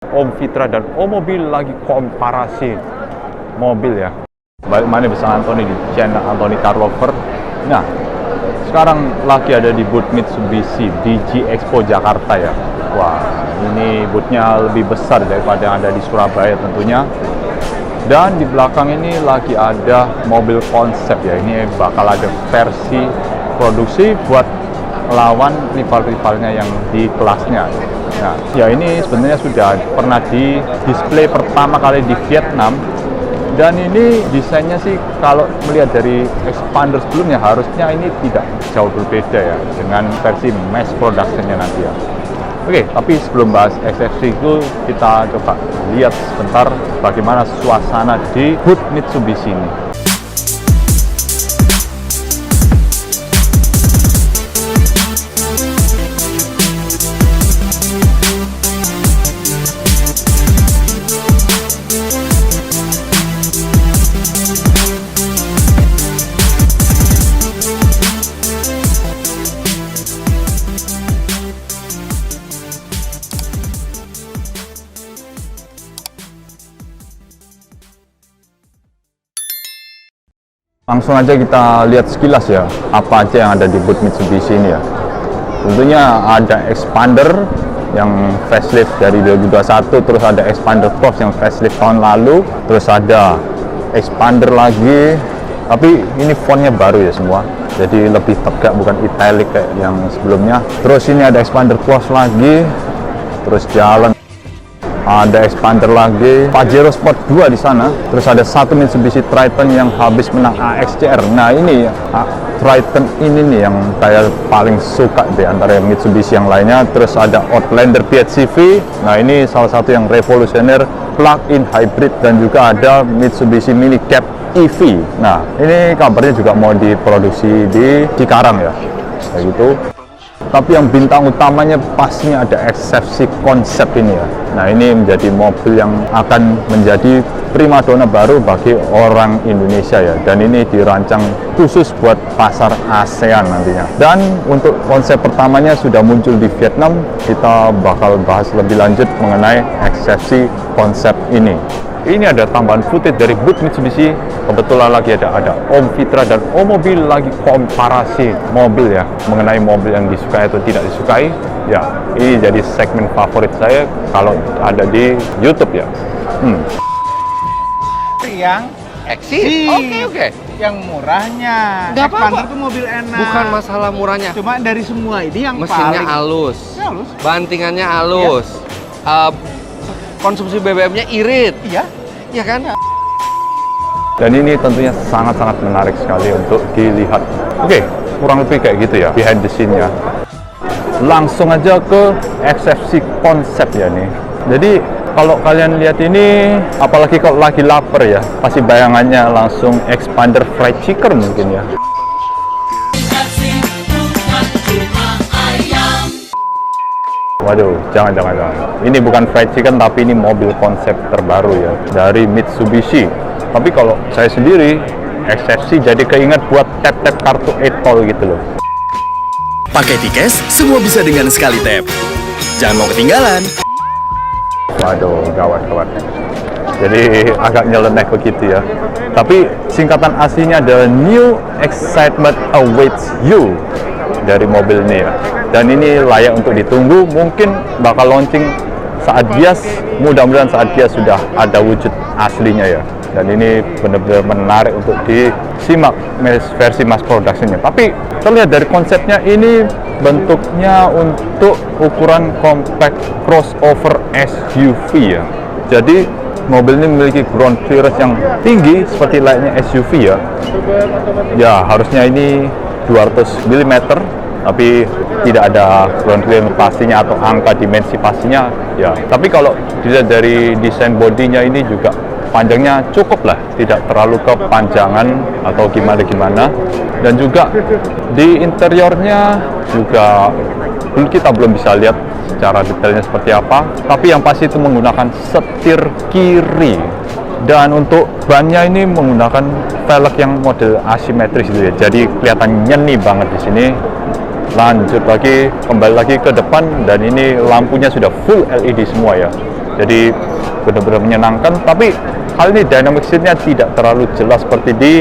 Om Fitra dan Om Mobil lagi komparasi mobil ya. Balik mana bersama Anthony di channel Anthony Car Lover. Nah, sekarang lagi ada di booth Mitsubishi DG Expo Jakarta ya. Wah, ini boothnya lebih besar daripada yang ada di Surabaya tentunya. Dan di belakang ini lagi ada mobil konsep ya. Ini bakal ada versi produksi buat lawan rival-rivalnya yang di kelasnya. Nah, ya ini sebenarnya sudah pernah di display pertama kali di Vietnam. Dan ini desainnya sih kalau melihat dari expander sebelumnya harusnya ini tidak jauh berbeda ya dengan versi mass production-nya nanti ya. Oke, tapi sebelum bahas XFC itu kita coba lihat sebentar bagaimana suasana di booth Mitsubishi ini. Langsung aja kita lihat sekilas ya, apa aja yang ada di booth Mitsubishi ini ya. Tentunya ada expander yang facelift dari 2021, terus ada expander Cross yang facelift tahun lalu, terus ada expander lagi, tapi ini fontnya baru ya semua, jadi lebih tegak bukan italic kayak yang sebelumnya. Terus ini ada expander Cross lagi, terus jalan. Ada expander lagi, Pajero Sport 2 di sana. Terus ada satu Mitsubishi Triton yang habis menang AXCR. Nah ini Triton ini nih yang saya paling suka di antara Mitsubishi yang lainnya. Terus ada Outlander PHEV. Nah ini salah satu yang revolusioner plug-in hybrid, dan juga ada Mitsubishi Mini Cab EV. Nah ini kabarnya juga mau diproduksi di Cikarang ya, kayak gitu. Tapi yang bintang utamanya pastinya ada XFC konsep ini ya. Nah ini menjadi mobil yang akan menjadi primadona baru bagi orang Indonesia ya. Dan ini dirancang khusus buat pasar ASEAN nantinya. Dan untuk konsep pertamanya sudah muncul di Vietnam. Kita bakal bahas lebih lanjut mengenai XFC konsep ini. Ini ada tambahan footage dari booth Mitsubishi. Kebetulan lagi ada Om Fitra dan Om Mobil lagi komparasi mobil ya, mengenai mobil yang disukai atau tidak disukai. Ya, ini jadi segmen favorit saya kalau ada di YouTube ya. Yang Exit? Oke. yang murahnya. Nggak apa-apa. Expander tuh mobil enak. Bukan masalah murahnya. Cuma dari semua ini yang Mesinnya paling halus. halus. Bantingannya halus. Konsumsi BBM-nya irit. Iya. Iya kan? Dan ini tentunya sangat-sangat menarik sekali untuk dilihat. Oke, kurang lebih kayak gitu ya behind the scene-nya. Langsung aja ke XFC konsep ya nih. Jadi kalau kalian lihat ini, apalagi kalau lagi lapar ya, pasti bayangannya langsung expander fried chicken mungkin ya. Waduh, jangan. Ini bukan fried chicken, tapi ini mobil konsep terbaru ya dari Mitsubishi. Tapi kalau saya sendiri, XFC jadi keinget buat tap-tap kartu e-tol gitu loh. Pakai Tikes, semua bisa dengan sekali tap. Jangan mau ketinggalan. Waduh, gawat. Jadi agak nyeleneh begitu ya. Tapi singkatan aslinya adalah New Excitement Awaits You dari mobil ini ya. Dan ini layak untuk ditunggu, mungkin bakal launching saat Gias, mudah-mudahan saat Gias sudah ada wujud aslinya ya. Dan ini benar-benar menarik untuk disimak versi mass production-nya. Tapi terlihat dari konsepnya ini bentuknya untuk ukuran compact crossover SUV ya. Jadi mobil ini memiliki ground clearance yang tinggi seperti layaknya SUV ya. Ya harusnya ini 200 mm, tapi tidak ada ground clearance pastinya atau angka dimensi pastinya ya. Tapi kalau dilihat dari desain bodinya ini juga panjangnya cukup lah, tidak terlalu kepanjangan atau gimana. Dan juga di interiornya juga kita belum bisa lihat secara detailnya seperti apa, tapi yang pasti itu menggunakan setir kiri. Dan untuk bannya ini menggunakan velg yang model asimetris gitu ya, jadi kelihatan nyeni banget di sini. Lanjut lagi, kembali lagi ke depan, dan ini lampunya sudah full LED semua ya. Jadi benar-benar menyenangkan, tapi hal ini dynamic shield-nya tidak terlalu jelas seperti di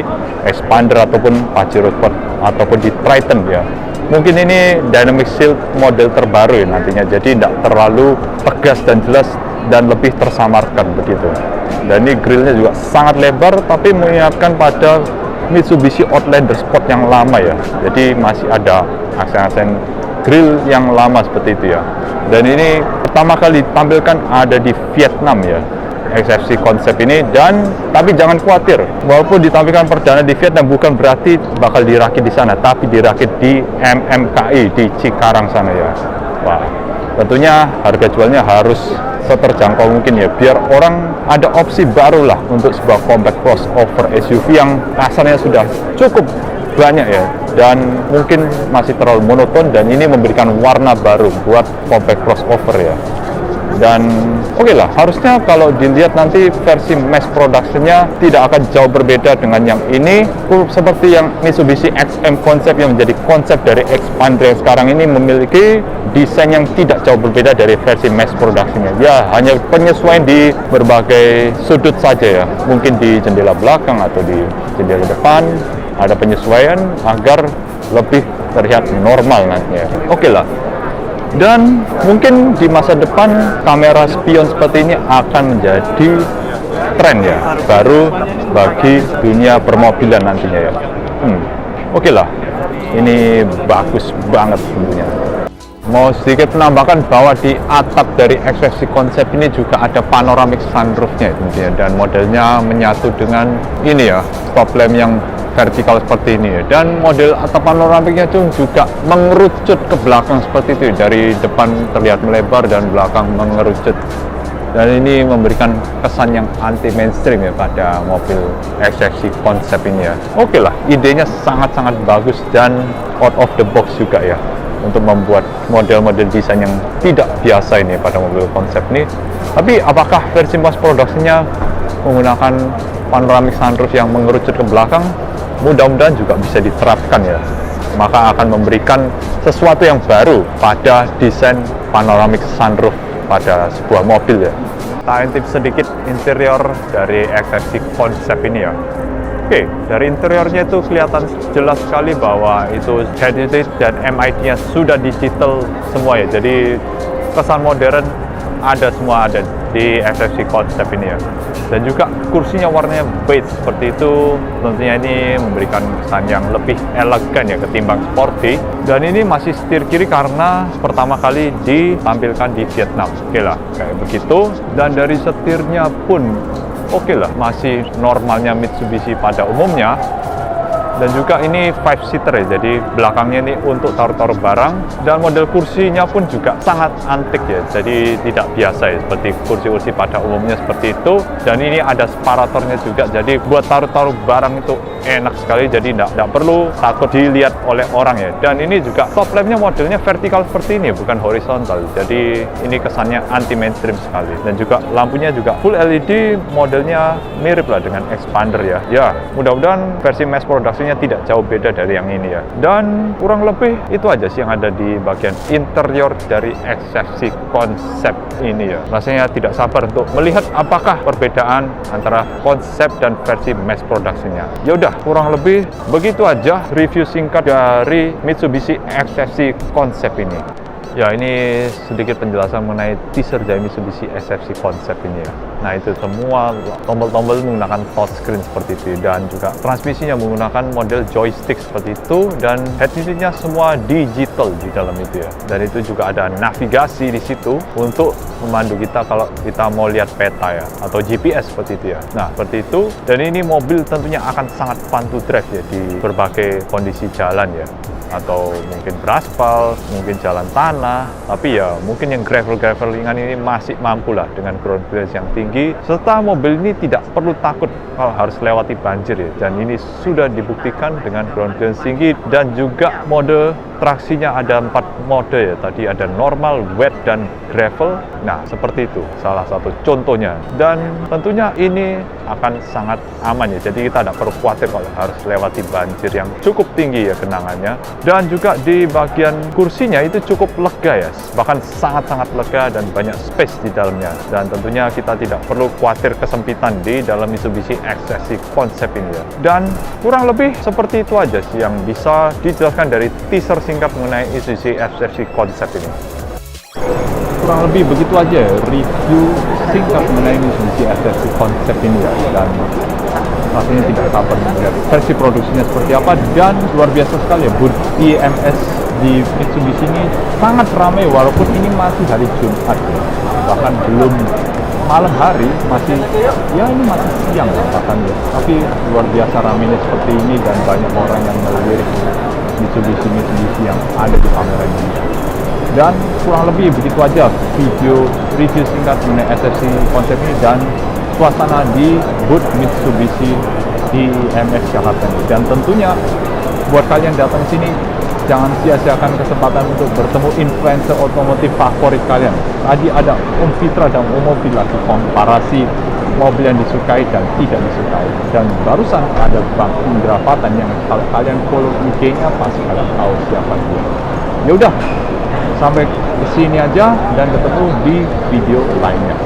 Expander ataupun Pajero Sport ataupun di Triton ya. Mungkin ini dynamic shield model terbaru ya nantinya, jadi tidak terlalu tegas dan jelas dan lebih tersamarkan begitu. Dan ini grillnya juga sangat lebar, tapi mengingatkan pada Mitsubishi Outlander Sport yang lama ya. Jadi masih ada aksen-aksen grill yang lama seperti itu ya. Dan ini pertama kali ditampilkan ada di Vietnam ya, XFC konsep ini. Dan tapi jangan khawatir, walaupun ditampilkan perdana di Vietnam bukan berarti bakal dirakit di sana, tapi dirakit di MMKI di Cikarang sana ya. Wah, tentunya harga jualnya harus seterjangkau mungkin ya, biar orang ada opsi baru lah untuk sebuah compact crossover SUV yang kasarnya sudah cukup banyak ya, dan mungkin masih terlalu monoton, dan ini memberikan warna baru buat compact crossover ya. Dan oke lah, harusnya kalau dilihat nanti versi mass production-nya tidak akan jauh berbeda dengan yang ini. Seperti yang Mitsubishi XM konsep yang menjadi konsep dari Expander yang sekarang ini memiliki desain yang tidak jauh berbeda dari versi mass production-nya. Ya, hanya penyesuaian di berbagai sudut saja ya. Mungkin di jendela belakang atau di jendela depan ada penyesuaian agar lebih terlihat normal nantinya. Oke lah. Dan mungkin di masa depan kamera spion seperti ini akan menjadi tren ya, baru bagi dunia permobilan nantinya ya. Oke lah, ini bagus banget tentunya. Mau sedikit menambahkan bahwa di atap dari XFC konsep ini juga ada panoramic sunroofnya tentunya, dan modelnya menyatu dengan ini ya, stop lamp yang vertikal seperti ini ya. Dan model atap panoramiknya juga mengerucut ke belakang seperti itu, dari depan terlihat melebar dan belakang mengerucut, dan ini memberikan kesan yang anti mainstream ya pada mobil XFC konsep ini ya. Oke lah, idenya sangat-sangat bagus dan out of the box juga ya, untuk membuat model-model desain yang tidak biasa ini pada mobil konsep ini. Tapi apakah versi mass production-nya menggunakan panoramic sunroof yang mengerucut ke belakang? Mudah-mudahan juga bisa diterapkan ya, maka akan memberikan sesuatu yang baru pada desain panoramic sunroof pada sebuah mobil ya. Kita intip sedikit interior dari XFC konsep ini ya. Oke, dari interiornya itu kelihatan jelas sekali bahwa itu head unit dan MID-nya sudah digital semua ya. Jadi kesan modern semua ada di XFC konsep ini ya. Dan juga kursinya warnanya beige seperti itu, tentunya ini memberikan kesan yang lebih elegan ya ketimbang sporty. Dan ini masih setir kiri karena pertama kali ditampilkan di Vietnam. Oke lah, kayak begitu. Dan dari setirnya pun oke lah, masih normalnya Mitsubishi pada umumnya. Dan juga ini 5-seater ya, jadi belakangnya ini untuk taruh-taruh barang. Dan model kursinya pun juga sangat antik ya, jadi tidak biasa ya, seperti kursi-kursi pada umumnya seperti itu. Dan ini ada separatornya juga, jadi buat taruh-taruh barang itu enak sekali, jadi tidak perlu takut dilihat oleh orang ya. Dan ini juga top lampnya modelnya vertikal seperti ini, bukan horizontal, jadi ini kesannya anti mainstream sekali. Dan juga lampunya juga full LED, modelnya mirip lah dengan Expander ya. Ya, mudah-mudahan versi mass production tidak jauh beda dari yang ini ya. Dan kurang lebih itu aja sih yang ada di bagian interior dari XFC konsep ini ya. Rasanya tidak sabar untuk melihat apakah perbedaan antara konsep dan versi mass production-nya. Ya udah, kurang lebih begitu aja review singkat dari Mitsubishi XFC konsep ini. Ya, ini sedikit penjelasan mengenai teaser dari Mitsubishi XFC konsep ini ya. Nah, itu semua tombol-tombol menggunakan touchscreen seperti itu, dan juga transmisinya menggunakan model joystick seperti itu, dan head unitnya semua digital di dalam itu ya. Dan itu juga ada navigasi di situ untuk memandu kita kalau kita mau lihat peta ya, atau GPS seperti itu ya. Nah, seperti itu. Dan ini mobil tentunya akan sangat fun to drive ya di berbagai kondisi jalan ya, atau mungkin beraspal, mungkin jalan tanah, tapi ya mungkin yang gravel-gravel ringan ini masih mampu lah dengan ground clearance yang tinggi, serta mobil ini tidak perlu takut kalau harus lewati banjir ya. Dan ini sudah dibuktikan dengan ground clearance tinggi, dan juga mode traksinya ada 4 mode ya, tadi ada normal, wet, dan gravel. Nah, seperti itu salah satu contohnya. Dan tentunya ini akan sangat aman ya, jadi kita tidak perlu khawatir kalau harus lewati banjir yang cukup tinggi ya genangannya. Dan juga di bagian kursinya itu cukup lega ya, bahkan sangat-sangat lega dan banyak space di dalamnya. Dan tentunya kita tidak perlu khawatir kesempitan di dalam Mitsubishi XSC konsep ini ya. Dan kurang lebih seperti itu aja sih yang bisa dijelaskan dari teaser singkat mengenai Mitsubishi XSC konsep ini. Kurang lebih begitu aja ya, review singkat mengenai Mitsubishi XSC konsep ini ya. Dan rasanya tidak sabar melihat versi produksinya seperti apa, dan luar biasa sekali ya, booth IMS di Mitsubishi ini sangat ramai walaupun ini masih hari Jumat ya. Bahkan belum malam hari, masih ini masih siang lah bahkan ya. Tapi luar biasa ramainya seperti ini dan banyak orang yang melirik Mitsubishi yang ada di pameran ini. Dan kurang lebih begitu aja video review singkat mengenai SFC konsep ini dan suasana di booth Mitsubishi di IMS Jakarta ini. Dan tentunya buat kalian datang sini jangan sia-siakan kesempatan untuk bertemu influencer otomotif favorit kalian. Tadi ada Om Fitra dan Om Mobil lagi komparasi mobil yang disukai dan tidak disukai. Dan barusan ada Bang Indra Fatan yang kalau kalian follow IG-nya pasti kalian tahu siapa dia. Ya udah, sampai sini aja dan ketemu di video lainnya.